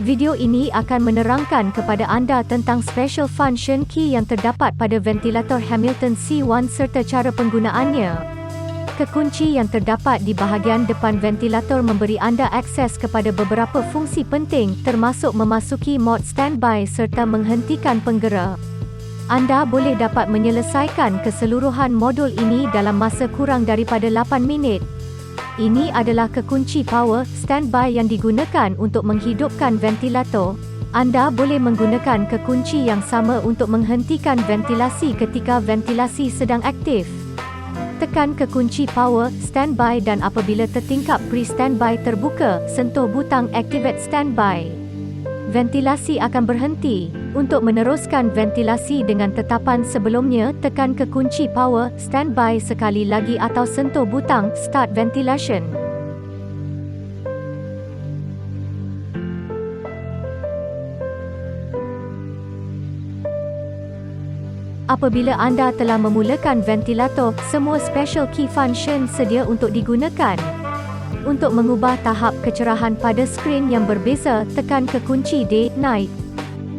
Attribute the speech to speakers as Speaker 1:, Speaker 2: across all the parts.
Speaker 1: Video ini akan menerangkan kepada anda tentang special function key yang terdapat pada ventilator Hamilton C1 serta cara penggunaannya. Kekunci yang terdapat di bahagian depan ventilator memberi anda akses kepada beberapa fungsi penting termasuk memasuki mod standby serta menghentikan penggera. Anda boleh dapat menyelesaikan keseluruhan modul ini dalam masa kurang daripada 8 minit. Ini adalah kekunci power standby yang digunakan untuk menghidupkan ventilator. Anda boleh menggunakan kekunci yang sama untuk menghentikan ventilasi ketika ventilasi sedang aktif. Tekan kekunci power standby dan apabila tertingkap pre-standby terbuka, sentuh butang activate standby. Ventilasi akan berhenti. Untuk meneruskan ventilasi dengan tetapan sebelumnya, tekan kekunci power standby sekali lagi atau sentuh butang start ventilation. Apabila anda telah memulakan ventilator, semua special key function sedia untuk digunakan. Untuk mengubah tahap kecerahan pada skrin yang berbeza, tekan kekunci day, night.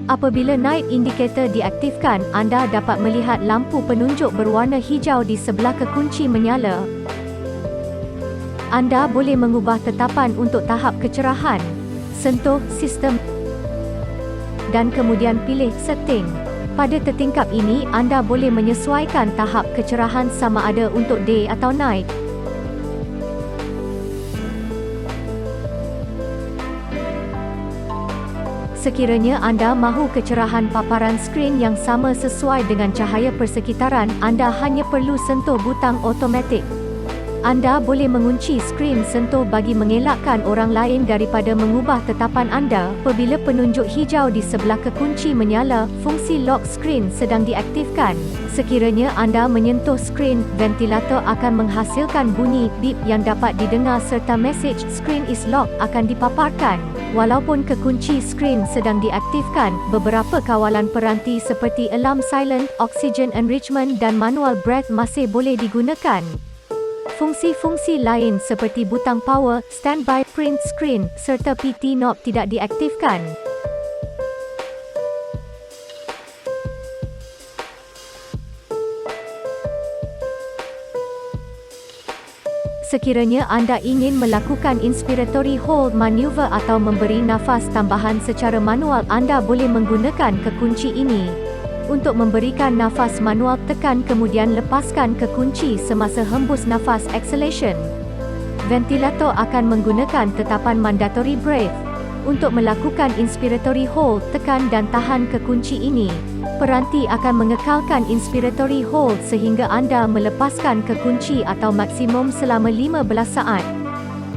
Speaker 1: Apabila night indicator diaktifkan, anda dapat melihat lampu penunjuk berwarna hijau di sebelah kekunci menyala. Anda boleh mengubah tetapan untuk tahap kecerahan. Sentuh sistem dan kemudian pilih setting. Pada tertingkap ini, anda boleh menyesuaikan tahap kecerahan sama ada untuk day atau night. Sekiranya anda mahu kecerahan paparan skrin yang sama sesuai dengan cahaya persekitaran, anda hanya perlu sentuh butang automatik. Anda boleh mengunci skrin sentuh bagi mengelakkan orang lain daripada mengubah tetapan anda. Apabila penunjuk hijau di sebelah kekunci menyala, fungsi lock skrin sedang diaktifkan. Sekiranya anda menyentuh skrin, ventilator akan menghasilkan bunyi beep yang dapat didengar serta message screen is locked akan dipaparkan. Walaupun kekunci skrin sedang diaktifkan, beberapa kawalan peranti seperti alarm silent, oxygen enrichment dan manual breath masih boleh digunakan. Fungsi-fungsi lain seperti butang power, standby, print screen, serta PT knob tidak diaktifkan. Sekiranya anda ingin melakukan inspiratory hold maneuver atau memberi nafas tambahan secara manual, anda boleh menggunakan kekunci ini. Untuk memberikan nafas manual, tekan kemudian lepaskan kekunci semasa hembus nafas exhalation. Ventilator akan menggunakan tetapan mandatory breath. Untuk melakukan inspiratory hold, tekan dan tahan kekunci ini. Peranti akan mengekalkan inspiratory hold sehingga anda melepaskan kekunci atau maksimum selama 15 saat.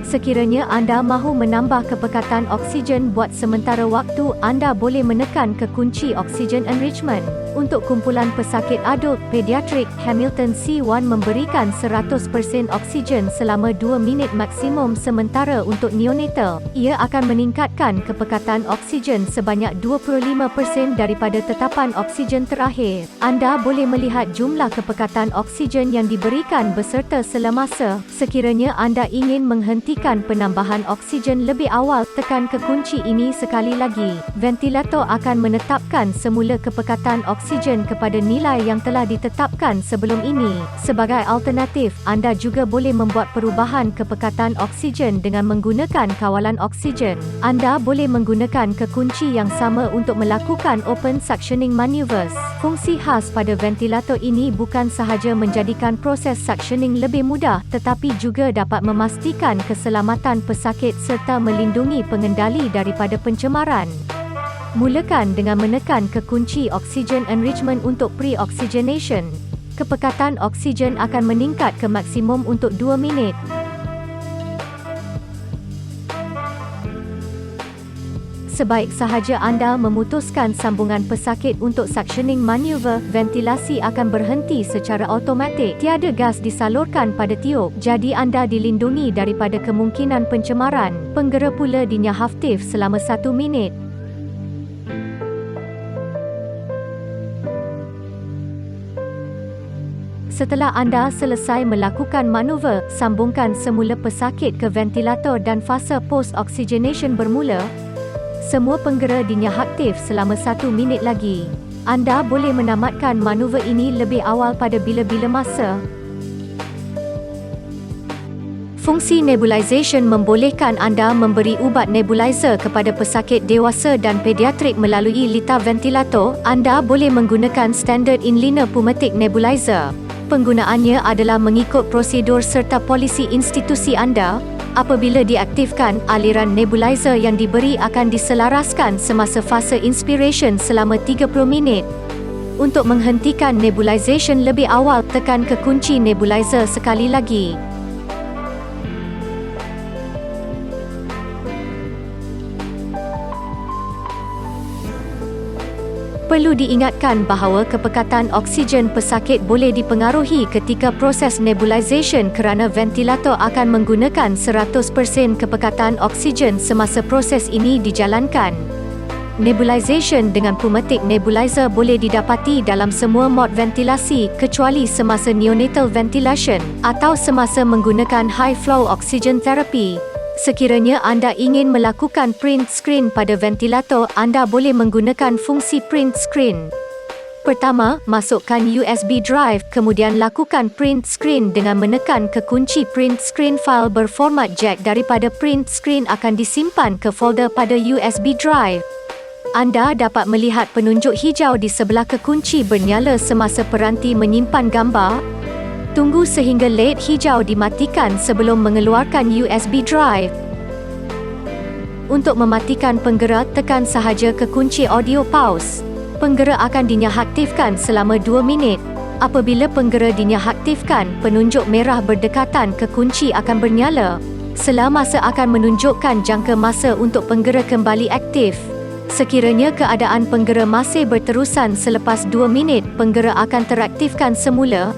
Speaker 1: Sekiranya anda mahu menambah kepekatan oksigen buat sementara waktu, anda boleh menekan kekunci oxygen enrichment. Untuk kumpulan pesakit adult pediatrik, Hamilton C1 memberikan 100% oksigen selama 2 minit maksimum, sementara untuk neonatal, ia akan meningkatkan kepekatan oksigen sebanyak 25% daripada tetapan oksigen terakhir. Anda boleh melihat jumlah kepekatan oksigen yang diberikan beserta selemasa. Sekiranya anda ingin menghentikan penambahan oksigen lebih awal, tekan kekunci ini sekali lagi. Ventilator akan menetapkan semula kepekatan oksigen kepada nilai yang telah ditetapkan sebelum ini. Sebagai alternatif, anda juga boleh membuat perubahan kepekatan oksigen dengan menggunakan kawalan oksigen. Anda boleh menggunakan kekunci yang sama untuk melakukan open suctioning maneuvers. Fungsi khas pada ventilator ini bukan sahaja menjadikan proses suctioning lebih mudah, tetapi juga dapat memastikan keselamatan pesakit serta melindungi pengendali daripada pencemaran. Mulakan dengan menekan kekunci oxygen enrichment untuk pre-oxygenation. Kepekatan oksigen akan meningkat ke maksimum untuk 2 minit. Sebaik sahaja anda memutuskan sambungan pesakit untuk suctioning maneuver, ventilasi akan berhenti secara automatik. Tiada gas disalurkan pada tiup, jadi anda dilindungi daripada kemungkinan pencemaran. Penggera pula dinyahaftif selama 1 minit. Setelah anda selesai melakukan manuver, sambungkan semula pesakit ke ventilator dan fasa post-oxygenation bermula. Semua penggera dinyah aktif selama 1 minit lagi. Anda boleh menamatkan manuver ini lebih awal pada bila-bila masa. Fungsi nebulization membolehkan anda memberi ubat nebulizer kepada pesakit dewasa dan pediatrik melalui litar ventilator. Anda boleh menggunakan standard inliner pneumatic nebulizer. Penggunaannya adalah mengikut prosedur serta polisi institusi anda. Apabila diaktifkan, aliran nebulizer yang diberi akan diselaraskan semasa fasa inspiration selama 30 minit. Untuk menghentikan nebulization lebih awal, tekan ke kunci nebulizer sekali lagi. Perlu diingatkan bahawa kepekatan oksigen pesakit boleh dipengaruhi ketika proses nebulization kerana ventilator akan menggunakan 100% kepekatan oksigen semasa proses ini dijalankan. Nebulization dengan pneumatic nebulizer boleh didapati dalam semua mod ventilasi kecuali semasa neonatal ventilation atau semasa menggunakan high flow oxygen therapy. Sekiranya anda ingin melakukan print screen pada ventilator, anda boleh menggunakan fungsi print screen. Pertama, masukkan USB drive, kemudian lakukan print screen dengan menekan ke kunci print screen. File berformat JPEG daripada print screen akan disimpan ke folder pada USB drive. Anda dapat melihat penunjuk hijau di sebelah kekunci bernyala semasa peranti menyimpan gambar. Tunggu sehingga LED hijau dimatikan sebelum mengeluarkan USB drive. Untuk mematikan penggera, tekan sahaja ke kunci audio pause. Penggera akan dinyahaktifkan selama 2 minit. Apabila penggera dinyahaktifkan, penunjuk merah berdekatan ke kunci akan bernyala. Selamasa akan menunjukkan jangka masa untuk penggera kembali aktif. Sekiranya keadaan penggera masih berterusan selepas 2 minit, penggera akan teraktifkan semula.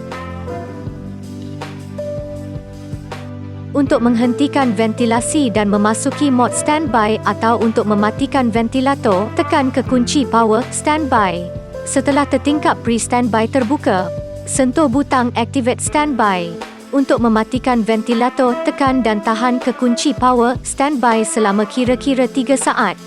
Speaker 1: Untuk menghentikan ventilasi dan memasuki mod standby atau untuk mematikan ventilator, tekan ke kunci power standby. Setelah tertingkap pre-standby terbuka, sentuh butang activate standby. Untuk mematikan ventilator, tekan dan tahan ke kunci power standby selama kira-kira 3 saat.